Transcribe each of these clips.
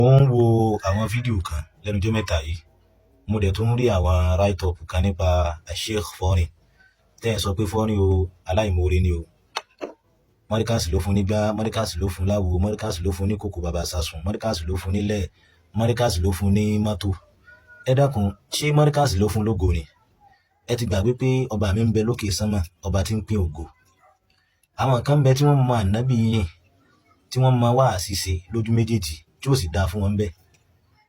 Mo ń wo àwọn fídíò kan lẹ́nu ọjọ́ mẹ́ta yìí, mo dẹ̀ tún rí àwọn write up kan nípa Sheikh Foreign tẹ́ ẹ̀ sọ pé Foreign o aláìmoore ni o, Mọ́ríkàsì ló fún nígbà, Mọ́ríkàsì ló fún láwo, Mọ́ríkàsì ló fún ní kòkò bàbá sásùn, Mọ́ríkàsì ló fún nílẹ̀, Mọ́ríkàsì ló fún ní mọ́tò. Ẹ dákun, ṣé Mọ́ríkàsì ló fún lógo ni? Ẹ ti gbàgbé pé ọba mi ń bẹ lókè sánmà, ọba tí ń pín ògo. Àwọn kan bẹ tí wọ́n mọ ànábì yìí, tí wọ́n mọ wá àṣìṣe lójú méjèèjì tí ó sì dáa fún wọn bẹ́ẹ̀.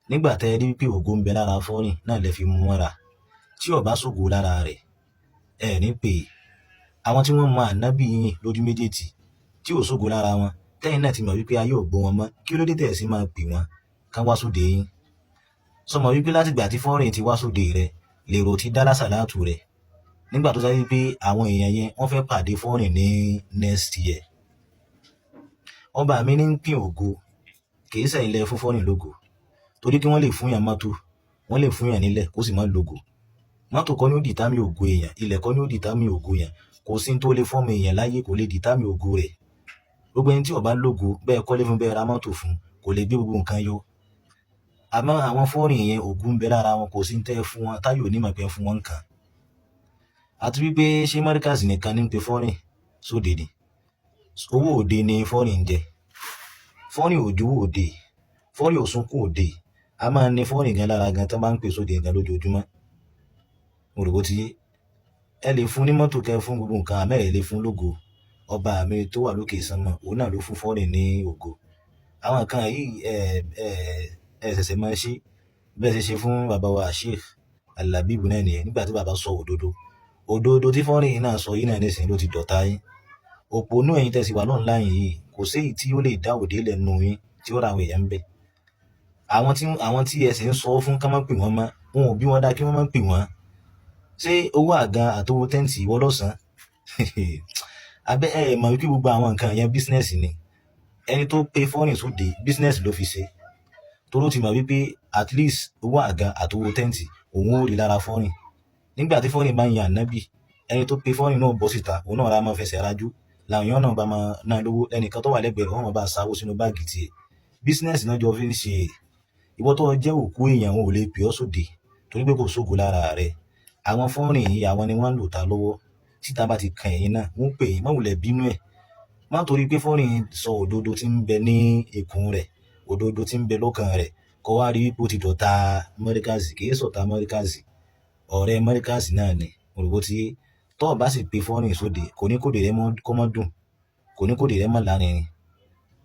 Nígbà tẹ́ ẹ rí pé ògo ń bẹ lára Foreign náà lẹ fi mú mọ́ra, tí ó bá sógo lára rẹ̀ ẹ ní pé àwọn tí wọ́n mọ ànábì yìí lójú méjèèjì tí ò sógo lára wọn, tẹ́yìn náà ti mọ̀ wípé ayé ò gbọ́ wọn mọ́, kí ló dé tẹ̀ sí máa pè wọ́n ká wá sóde yín? Sọmọ wípé látìgbà tí Foreign ti wá sóde rẹ̀ lèrò ti dá lásàlátù rẹ̀, nígbà tó sáré pé àwọn èèyàn yẹn wọ́n fẹ́ pàdé Foreign ní next year. Ọba mi ní ń pín ògo, kìí sẹ́yìn lẹ fún Foreign lógo, torí kí wọ́n lè fún yàn mọ́tò, wọ́n lè fún yàn nílẹ̀ kó sì má lógo. Mọ́tò kọ́ ni ó dìtámì ògo èèyàn, ilẹ̀ kọ́ ni ó dìtámì ògo èèyàn, kò sí tó lè fọ́ọ̀mù èèyàn láyé kò lè dìtámì ògo rẹ̀. Gbogbo ẹni tí ó bá lógo bẹ́ẹ̀ kọ́lé fún bẹ́ẹ̀ ra mọ́tò fún kò lè gbé gbogbo nǹkan yọ. Àmọ́ àwọn Foreign yẹn ògo ń bẹ lára wọn, kò sí tẹ́ fún wọn táyọ̀ onímọ̀ pé fún wọn nǹkan. Àti wípé ṣé Mọ́ríkàsì nìkan ní ń pe Foreign sóde ni? Owó òde ni Foreign jẹ. Foreign òjò òde, Foreign òsunkún òde, a máa ní Foreign gan lára gan tó máa ń pè sóde gan lójoojúmọ́. Mo rò bó ti yé. Ẹ lè fún ní mọ́tò kẹ́ fún gbogbo nǹkan, àmọ́ ẹ lè fún lógo. Ọba mi tó wà lókè sánmà òun náà ló fún Foreign ní ògo. Àwọn nǹkan yìí ṣẹ̀ṣẹ̀ máa ṣe bẹ́ẹ̀ ṣe fún bàbá wa Sheikh Al-Labib náà nìyẹn, nígbà tí bàbá sọ òdodo tí Foreign náà sọ yìí náà nísìnyí ló ti dọ̀tá yín. Òpònú ẹ̀yin tẹ̀sí wà online yìí kò sí èyí tí ó lè dá òde lẹ́nu yín tí ó ra àwọn èèyàn ń bẹ̀. Àwọn tí ẹsẹ̀ ń sọ fún ká má pè wọ́n mọ́, wọn ò bí wọn dá kí wọ́n má pè wọ́n. Ṣé owó àga àtowó tẹ́ǹtì ìwọ lọ́sàn-án? Abẹ́ ẹ mọ̀ wípé gbogbo àwọn nǹkan yẹn business ni. Ẹni tó pe Foreign sóde business ló fi ṣe. Toró ti mọ̀ wípé at least owó àga àtowó tẹ́ǹtì òun ò rí lára Foreign. Nígbà tí Foreign bá ń yan ànábì, ẹni tó pe Foreign náà bọ́ síta, òun náà ra máa fẹsẹ̀ rájú. Làwọn èèyàn náà bá máa ná lówó, ẹnìkan tó wà lẹ́gbẹ̀ẹ́ rẹ̀ wọ́n máa bá sáwó sínú báàgì tiẹ̀. Business náà jọ fi ń ṣe. Ìwọ tó jẹ́ òkú èèyàn wọn ò lè pè ọ́ sóde torí pé kò sógo lára rẹ̀. Àwọn Foreign yìí àwọn ni wọ́n ń lò ta lọ́wọ́. Títa bá ti kan ẹ̀yin náà, wọ́n pè yín, má wulẹ̀ bínú ẹ̀. Má torí pé Foreign sọ òdodo tí ń bẹ ní ikùn rẹ̀, òdodo tí ń bẹ lọ́kàn rẹ̀, kó wá rí wípé ó ti dọ̀tá Mọ́ríkàsì, kì í sọ̀tá Mọ́ríkàsì. Ọ̀rẹ́ Mọ́ríkàsì náà ni, mo rò bó ti yé. Tó bá sì pe Foreign sóde, kò ní kóde rẹ̀ kó mọ́ dùn, kò ní kóde rẹ̀ mọ́ lárinrin.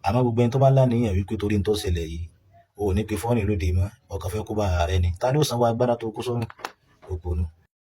Àmọ́ gbogbo ẹni tó bá láníyàn wípé torí ń tó ṣẹlẹ̀ yìí, o ò ní pe Foreign lóde mọ́, ọkàn fẹ́ kó bá ara rẹ ni. Ta ni ó sanwó agbára tó kó sọ́run? Òpònú.